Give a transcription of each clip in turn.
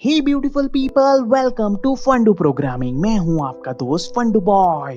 Hey beautiful people, welcome to Fundoo programming. मैं हूं आपका दोस्त फंडू बॉय।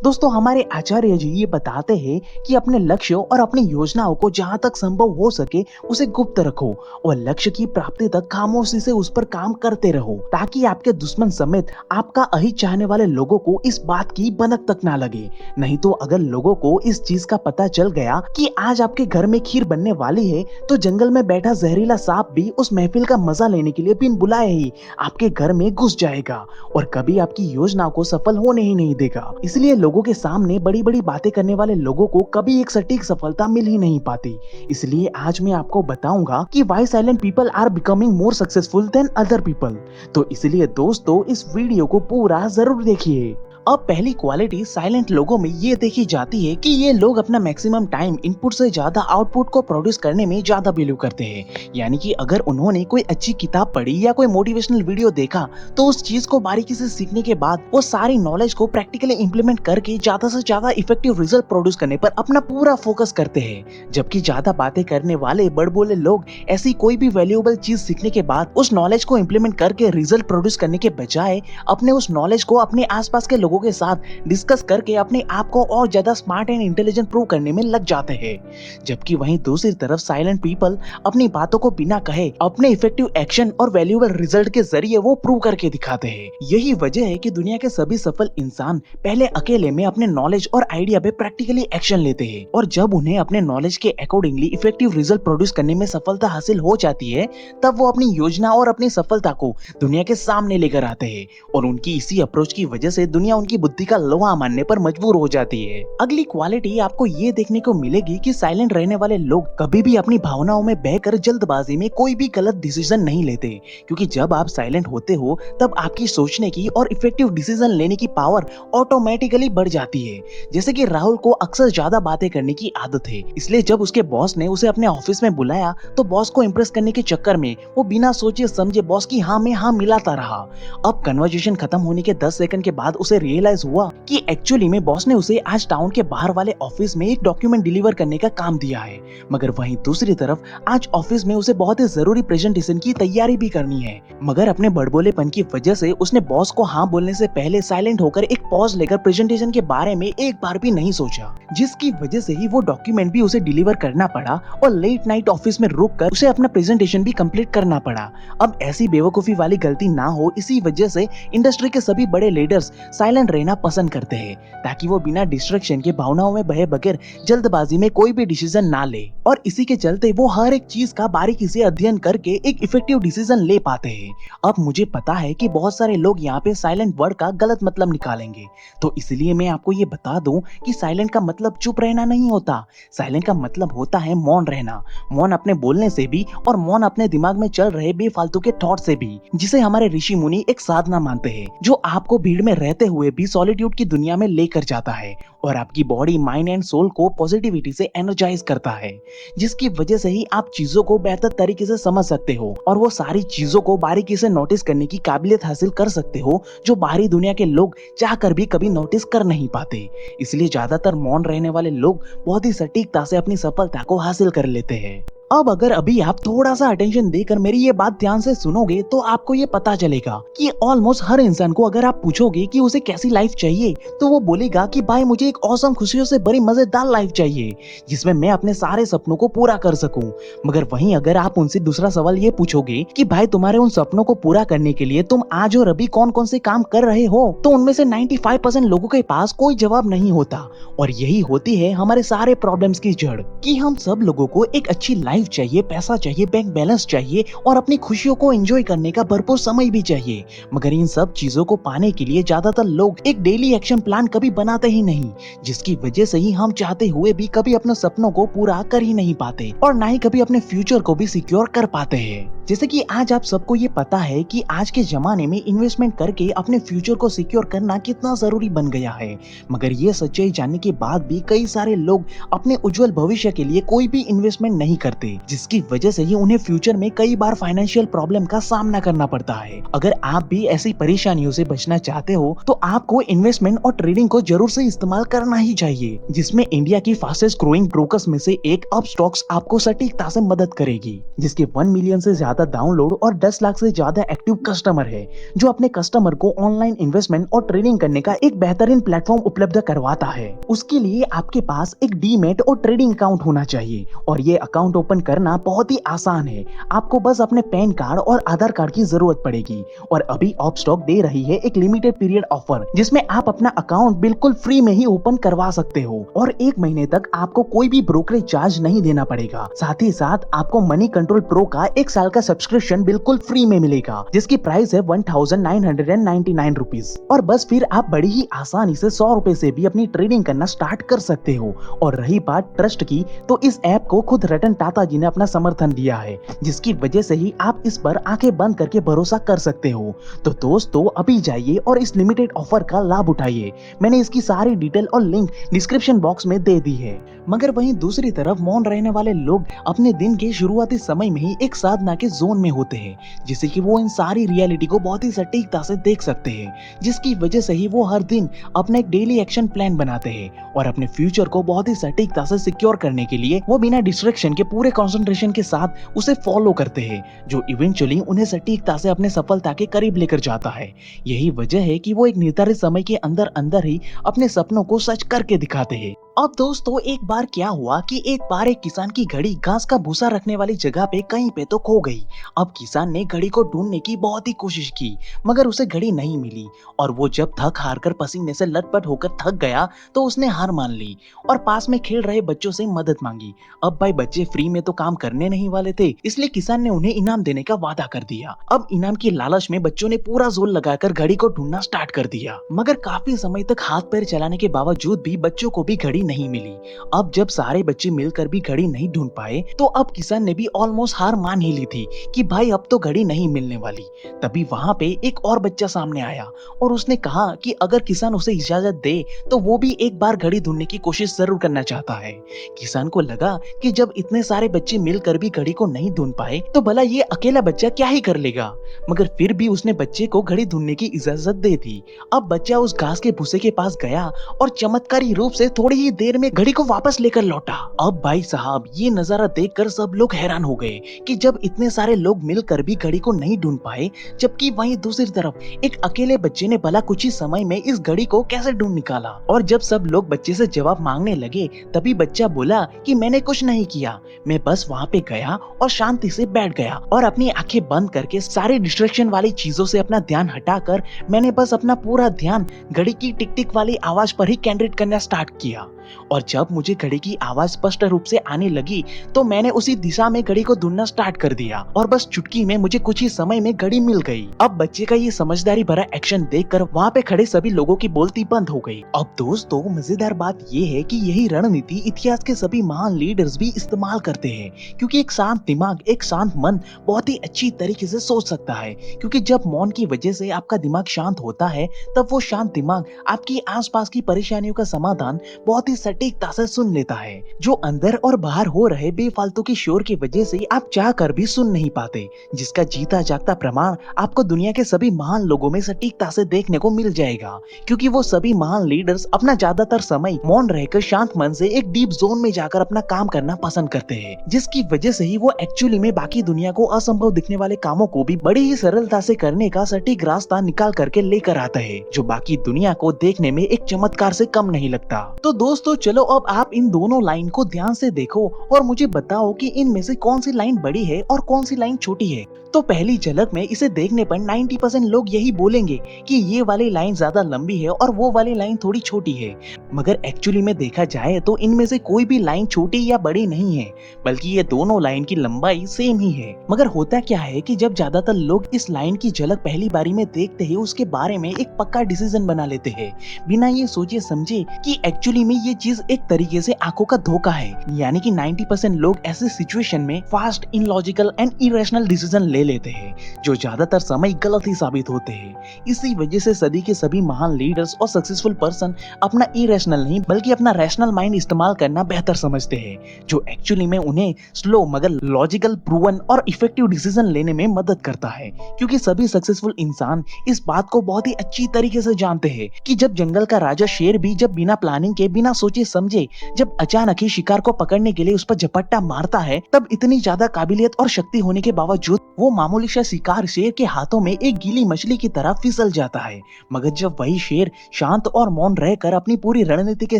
दोस्तों, हमारे आचार्य जी ये बताते हैं कि अपने लक्ष्यों और अपनी योजनाओं को जहां तक संभव हो सके उसे गुप्त रखो और लक्ष्य की प्राप्ति तक खामोशी से उस पर काम करते रहो, ताकि आपके दुश्मन समेत आपका अहित चाहने वाले लोगों को इस बात की भनक तक ना लगे। नहीं तो अगर लोगों को इस चीज का पता चल गया कि आज आपके घर में खीर बनने वाली है, तो जंगल में बैठा जहरीला सांप भी उस महफिल का मजा लेने के लिए बिन बुलाए ही आपके घर में घुस जाएगा और कभी आपकी योजना को सफल होने ही नहीं देगा। इसलिए लोगों के सामने बड़ी बड़ी बातें करने वाले लोगों को कभी एक सटीक सफलता मिल ही नहीं पाती। इसलिए आज मैं आपको बताऊंगा कि why silent people are becoming more successful than other people. तो इसलिए दोस्तों, इस वीडियो को पूरा जरूर देखिए। अब पहली क्वालिटी साइलेंट लोगों में ये देखी जाती है कि ये लोग अपना मैक्सिमम टाइम इनपुट से ज्यादा आउटपुट को प्रोड्यूस करने में ज्यादा बिलीव करते हैं। यानी कि अगर उन्होंने कोई अच्छी किताब पढ़ी या कोई मोटिवेशनल वीडियो देखा, तो उस चीज को बारीकी से सीखने के बाद वो सारी नॉलेज को प्रैक्टिकली इंप्लीमेंट करके ज्यादा से ज्यादा इफेक्टिव रिजल्ट प्रोड्यूस करने पर अपना पूरा फोकस करते हैं। जबकि ज्यादा बातें करने वाले बड़बोले लोग ऐसी कोई भी वैल्यूएबल चीज सीखने के बाद उस नॉलेज को इंप्लीमेंट करके रिजल्ट प्रोड्यूस करने के बजाय अपने उस नॉलेज को अपने आसपास के लोगों के साथ डिस्कस करके अपने आप को और ज्यादा स्मार्ट एंड इंटेलिजेंट प्रूव करने में लग जाते हैं। जबकि वहीं दूसरी तरफ साइलेंट पीपल अपनी बातों को बिना कहे अपने इफेक्टिव एक्शन और वैल्यूएबल रिजल्ट के जरिए वो प्रूव करके दिखाते हैं। यही वजह है कि दुनिया के सभी सफल इंसान पहले अकेले में अपने नॉलेज और आइडिया पे प्रैक्टिकली एक्शन लेते हैं, और जब उन्हें अपने नॉलेज के अकॉर्डिंगली इफेक्टिव रिजल्ट प्रोड्यूस करने में सफलता हासिल हो जाती है, तब वो अपनी योजना और अपनी सफलता को दुनिया के सामने लेकर आते हैं। और उनकी इसी अप्रोच की वजह से दुनिया उनकी बुद्धि का लोहा मानने पर मजबूर हो जाती है। अगली क्वालिटी आपको ये देखने को मिलेगी कि साइलेंट रहने वाले लोग कभी भी अपनी भावनाओं में बहकर जल्दबाजी में कोई भी गलत डिसीजन नहीं लेते, क्योंकि जब आप साइलेंट होते हो तब आपकी सोचने की और इफेक्टिव डिसीजन लेने की पावर ऑटोमेटिकली बढ़ जाती है। जैसे कि राहुल को अक्सर ज्यादा बातें करने की आदत है, इसलिए जब उसके बॉस ने उसे अपने ऑफिस में बुलाया तो बॉस को इम्प्रेस करने के चक्कर में वो बिना सोचे समझे बॉस की हाँ में हाँ मिलाता रहा। अब कन्वर्सेशन खत्म होने के 10 सेकंड के बाद उसे रियलाइज हुआ कि एक्चुअली में बॉस ने उसे आज टाउन के बाहर वाले ऑफिस में एक डॉक्यूमेंट डिलीवर करने का काम दिया है। मगर वहीं दूसरी तरफ आज ऑफिस में उसे बहुत ही जरूरी प्रेजेंटेशन की तैयारी भी करनी है। मगर अपने बड़बोलेपन की वजह से उसने बॉस को हाँ बोलने से पहले साइलेंट होकर एक पॉज लेकर प्रेजेंटेशन के बारे में एक बार भी नहीं सोचा, जिसकी वजह से ही वो डॉक्यूमेंट भी उसे डिलीवर करना पड़ा और लेट नाइट ऑफिस में रुक कर उसे अपना प्रेजेंटेशन भी कंप्लीट करना पड़ा। अब ऐसी बेवकूफी वाली गलती ना हो, इसी वजह से इंडस्ट्री के सभी बड़े लीडर्स साइलेंट रहना पसंद करते हैं, ताकि वो बिना डिस्ट्रैक्शन के भावनाओं में बहे बगैर जल्दबाजी में कोई भी डिसीजन ना ले। और इसी के चलते वो हर एक चीज का बारीकी से अध्ययन करके एक इफेक्टिव डिसीजन ले पाते हैं। अब मुझे पता है कि बहुत सारे लोग यहाँ पे साइलेंट वर्ड का गलत मतलब निकालेंगे, तो इसलिए मैं आपको ये बता दूं कि साइलेंट का मतलब चुप रहना नहीं होता। साइलेंट का मतलब होता है मौन रहना। मौन अपने बोलने से भी और मौन अपने दिमाग में चल रहे बेफालतू के थॉट से भी, जिसे हमारे ऋषि मुनि एक साधना मानते हैं, जो आपको भीड़ में रहते हुए भी सॉलिट्यूड की दुनिया में लेकर जाता है और आपकी बॉडी, माइंड एंड सोल को पॉजिटिविटी से एनर्जाइज करता है, जिसकी वजह से ही आप चीजों को बेहतर तरीके से समझ सकते हो और वो सारी चीजों को बारीकी से नोटिस करने की काबिलियत हासिल कर सकते हो, जो बाहरी दुनिया के लोग चाहकर भी कभी नोटिस कर नहीं पाते। इसलिए ज्यादातर मौन रहने वाले लोग बहुत ही सटीकता से अपनी सफलता को हासिल कर लेते हैं। अब अगर अभी आप थोड़ा सा अटेंशन देकर मेरी ये बात ध्यान से सुनोगे तो आपको ये पता चलेगा कि ऑलमोस्ट हर इंसान को अगर आप पूछोगे कि उसे कैसी लाइफ चाहिए, तो वो बोलेगा कि भाई मुझे एक औसम खुशियों से बड़ी मजेदार लाइफ चाहिए, जिसमें मैं अपने सारे सपनों को पूरा कर सकूं। मगर वहीं अगर आप उनसे दूसरा सवाल ये पूछोगे कि भाई तुम्हारे उन सपनों को पूरा करने के लिए तुम आज और अभी कौन कौन से काम कर रहे हो, तो उनमें से 95% लोगों के पास कोई जवाब नहीं होता। और यही होती है हमारे सारे प्रॉब्लम्स की जड़, कि हम सब लोगों को एक अच्छी लाइफ चाहिए, पैसा चाहिए, बैंक बैलेंस चाहिए और अपनी खुशियों को एंजॉय करने का भरपूर समय भी चाहिए। मगर इन सब चीजों को पाने के लिए ज्यादातर लोग एक डेली एक्शन प्लान कभी बनाते ही नहीं, जिसकी वजह से ही हम चाहते हुए भी कभी अपने सपनों को पूरा कर ही नहीं पाते और ना ही कभी अपने फ्यूचर को भी सिक्योर कर पाते हैं। जैसे कि आज आप सबको ये पता है कि आज के जमाने में इन्वेस्टमेंट करके अपने फ्यूचर को सिक्योर करना कितना जरूरी बन गया है। मगर ये सच्चाई जानने के बाद भी कई सारे लोग अपने उज्जवल भविष्य के लिए कोई भी इन्वेस्टमेंट नहीं करते, पाते, जिसकी वजह से ही उन्हें फ्यूचर में कई बार फाइनेंशियल प्रॉब्लम का सामना करना पड़ता है। अगर आप भी ऐसी परेशानियों से बचना चाहते हो तो आपको इन्वेस्टमेंट और ट्रेडिंग को जरूर से इस्तेमाल करना ही चाहिए, जिसमें इंडिया की फास्टेस्ट ग्रोइंग ब्रोकर्स में से एक अपस्टॉक्स आपको सटीकता से मदद करेगी, जिसके 1 मिलियन से ज्यादा डाउनलोड और 10 लाख से ज्यादा एक्टिव कस्टमर है, जो अपने कस्टमर को ऑनलाइन इन्वेस्टमेंट और ट्रेडिंग करने का एक बेहतरीन प्लेटफॉर्म उपलब्ध करवाता है। उसके लिए आपके पास एक डीमैट और ट्रेडिंग अकाउंट होना चाहिए, और ये अकाउंट ओपन करना बहुत ही आसान है। आपको बस अपने पैन कार्ड और आधार कार्ड की जरूरत पड़ेगी, और अभी अपस्टॉक दे रही है एक लिमिटेड पीरियड ऑफर, जिसमें आप अपना अकाउंट बिल्कुल फ्री में ही ओपन करवा सकते हो, और 1 महीने तक आपको कोई भी ब्रोकरेज चार्ज नहीं देना पड़ेगा। साथ ही साथ आपको मनी कंट्रोल प्रो का 1 साल का सब्सक्रिप्शन बिल्कुल फ्री में मिलेगा, जिसकी प्राइस है 1999 रुपीज। और बस फिर आप बड़ी ही आसानी से 100 रुपए से भी अपनी ट्रेडिंग करना स्टार्ट कर सकते हो। और रही बात ट्रस्ट की, तो इस ऐप को खुद रतन टाटा जी ने अपना समर्थन दिया है, जिसकी वजह से ही आप इस पर आंखें बंद करके भरोसा कर सकते हो। तो दोस्तों, अभी जाइए और इस लिमिटेड ऑफर का लाभ उठाइए। मैंने इसकी सारी डिटेल और लिंक डिस्क्रिप्शन बॉक्स में दे दी है। मगर वहीं दूसरी तरफ मौन रहने वाले लोग अपने दिन के शुरुआती समय में ही एक साधना के जोन में होते हैं, जिससे कि वो इन सारी रियलिटी को बहुत ही सटीकता से देख सकते हैं, जिसकी वजह से ही वो हर दिन अपना एक डेली एक्शन प्लान बनाते हैं, और अपने फ्यूचर को बहुत ही सटीकता से सिक्योर करने के लिए वो बिना डिस्ट्रैक्शन के पूरे कंसंट्रेशन के साथ उसे फॉलो करते हैं, जो इवेंचुअली उन्हें सटीकता से अपने सफलता के करीब लेकर जाता है। यही वजह है कि वो एक निर्धारित समय के अंदर अंदर ही अपने सपनों को सच करके दिखाते हैं। अब दोस्तों, एक बार क्या हुआ कि एक बार एक किसान की घड़ी घास का भूसा रखने वाली जगह पे कहीं पे तो खो गई। अब किसान ने घड़ी को ढूंढने की बहुत ही कोशिश की, मगर उसे घड़ी नहीं मिली, और वो जब थक हार कर पसीने से लथपथ होकर थक गया तो उसने हार मान ली और पास में खेल रहे बच्चों से मदद मांगी। अब भाई बच्चे फ्री में तो काम करने नहीं वाले थे, इसलिए किसान ने उन्हें इनाम देने का वादा कर दिया। अब इनाम की लालच में बच्चों ने पूरा जोर लगाकर घड़ी को ढूंढना स्टार्ट कर दिया, मगर काफी समय तक हाथ पैर चलाने के बावजूद भी बच्चों को भी घड़ी नहीं मिली। अब जब सारे बच्चे मिलकर भी घड़ी नहीं ढूंढ पाए तो अब किसान ने भी ऑलमोस्ट हार मान ही ली थी कि भाई अब तो घड़ी नहीं मिलने वाली। तभी वहां पे एक और बच्चा सामने आया और उसने कहा कि अगर किसान उसे इजाजत दे तो वो भी एक बार घड़ी ढूंढने की कोशिश जरूर करना चाहता है। किसान को लगा कि जब इतने सारे बच्चे मिलकर भी घड़ी को नहीं ढूंढ पाए तो भला ये अकेला बच्चा क्या ही कर लेगा, मगर फिर भी उसने बच्चे को घड़ी ढूंढने की इजाजत दे दी। अब बच्चा उस घास के भूसे के पास गया और चमत्कारी रूप से थोड़ी ही देर में घड़ी को वापस लेकर लौटा। अब भाई साहब, ये नजारा देखकर सब लोग हैरान हो गए कि जब इतने सारे लोग मिलकर भी घड़ी को नहीं ढूंढ पाए, जबकि वहीं दूसरी तरफ एक अकेले बच्चे ने भला कुछ ही समय में इस घड़ी को कैसे ढूंढ निकाला। और जब सब लोग बच्चे से जवाब मांगने लगे तभी बच्चा बोला कि मैंने कुछ नहीं किया, मैं बस वहाँ पे गया और शांति से बैठ गया और अपनी आंखें बंद करके सारी डिस्ट्रैक्शन वाली चीजों से अपना ध्यान हटाकर मैंने बस अपना पूरा ध्यान घड़ी की टिक टिक वाली आवाज पर ही केंद्रित करना स्टार्ट किया। और जब मुझे घड़ी की आवाज स्पष्ट रूप से आने लगी तो मैंने उसी दिशा में घड़ी को ढूंढना स्टार्ट कर दिया और बस चुटकी में मुझे कुछ ही समय में घड़ी मिल गई। अब बच्चे का ये समझदारी भरा एक्शन देखकर वहाँ पे खड़े सभी लोगों की बोलती बंद हो गई। अब दोस्तों, मजेदार बात ये है कि यही रणनीति इतिहास के सभी महान लीडर्स भी इस्तेमाल करते हैं, क्योंकि एक शांत दिमाग, एक शांत मन बहुत ही अच्छी तरीके से सोच सकता है। क्योंकि जब मौन की वजह से आपका दिमाग शांत होता है तब वो शांत दिमाग आपकी आसपास की परेशानियों का समाधान बहुत ही सटीकता से सुन लेता है, जो अंदर और बाहर हो रहे बेफालतू की शोर की वजह से आप चाह कर भी सुन नहीं पाते, जिसका जीता जागता प्रमाण आपको दुनिया के सभी महान लोगों में सटीकता से देखने को मिल जाएगा। क्योंकि वो सभी महान लीडर्स अपना ज्यादातर समय मौन रहकर शांत मन से एक डीप जोन में जाकर अपना काम करना पसंद करते हैं, जिसकी वजह से ही वो एक्चुअली में बाकी दुनिया को असंभव दिखने वाले कामों को भी बड़ी ही सरलता से करने का सटीक रास्ता निकाल करके लेकर आता है, जो बाकी दुनिया को देखने में एक चमत्कार से कम नहीं लगता। तो दोस्तों चलो अब आप इन दोनों लाइन को ध्यान से देखो और मुझे बताओ कि इनमें से कौन सी लाइन बड़ी है और कौन सी लाइन छोटी है। तो पहली झलक में इसे देखने पर 90% लोग यही बोलेंगे कि ये वाली लाइन ज्यादा लंबी है और वो वाली लाइन थोड़ी छोटी है, मगर एक्चुअली में देखा जाए तो इनमें से कोई भी लाइन छोटी या बड़ी नहीं है, बल्कि ये दोनों लाइन की लंबाई सेम ही है। मगर होता क्या है कि जब ज्यादातर लोग इस लाइन की झलक पहली बारी में देखते हैं उसके बारे में एक पक्का डिसीजन बना लेते हैं, बिना ये सोचे समझे कि एक्चुअली में ये ये चीज एक तरीके से आंखों का धोखा है। यानी कि 90% लोग ऐसे सिचुएशन में fast, illogical and irrational decision ले लेते हैं, जो ज्यादातर समय गलत ही साबित होते हैं। इसी वजह से सदी के सभी महान लीडर्स और सक्सेसफुल पर्सन अपना इरेशनल नहीं बल्कि अपना रैशनल माइंड इस्तेमाल करना बेहतर समझते हैं, जो एक्चुअली में उन्हें स्लो मगर लॉजिकल, प्रूवन और इफेक्टिव डिसीजन लेने में मदद करता है। क्योंकि सभी सक्सेसफुल इंसान इस बात को बहुत ही अच्छी तरीके से जानते हैं कि जब जंगल का राजा शेर भी जब बिना प्लानिंग के, बिना सोचे समझे, जब अचानक ही शिकार को पकड़ने के लिए उस पर झपट्टा मारता है, तब इतनी ज्यादा काबिलियत और शक्ति होने के बावजूद वो मामूली सा शिकार शेर के हाथों में एक गीली मछली की तरह फिसल जाता है। मगर जब वही शेर शांत और मौन रहकर अपनी पूरी रणनीति के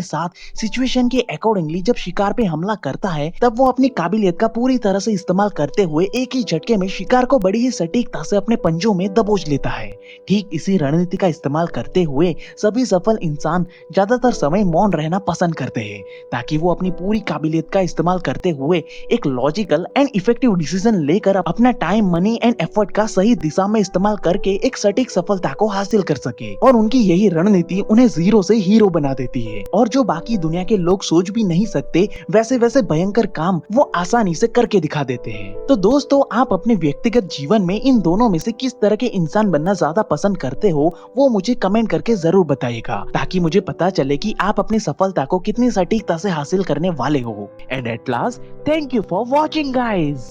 साथ सिचुएशन के अकॉर्डिंगली जब शिकार पे हमला करता है, तब वो अपनी काबिलियत का पूरी तरह से इस्तेमाल करते हुए एक ही झटके में शिकार को बड़ी ही सटीकता से अपने पंजों में दबोच लेता है। ठीक इसी रणनीति का इस्तेमाल करते हुए सभी सफल इंसान ज्यादातर समय मौन रहना पसंद करते हैं, ताकि वो अपनी पूरी काबिलियत का इस्तेमाल करते हुए एक लॉजिकल एंड इफेक्टिव डिसीजन लेकर अपना टाइम, मनी एंड एफर्ट का सही दिशा में इस्तेमाल करके एक सटीक सफलता को हासिल कर सके। और उनकी यही रणनीति उन्हें जीरो से हीरो बना देती है, और जो बाकी दुनिया के लोग सोच भी नहीं सकते वैसे वैसे भयंकर काम वो आसानी से करके दिखा देते हैं। तो दोस्तों, आप अपने व्यक्तिगत जीवन में इन दोनों में से किस तरह के इंसान बनना ज्यादा पसंद करते हो, वो मुझे कमेंट करके जरूर बताइएगा, ताकि मुझे पता चले कि आप अपनी सफलता को कितनी सटीकता से हासिल करने वाले हो। And at last, thank you for watching guys.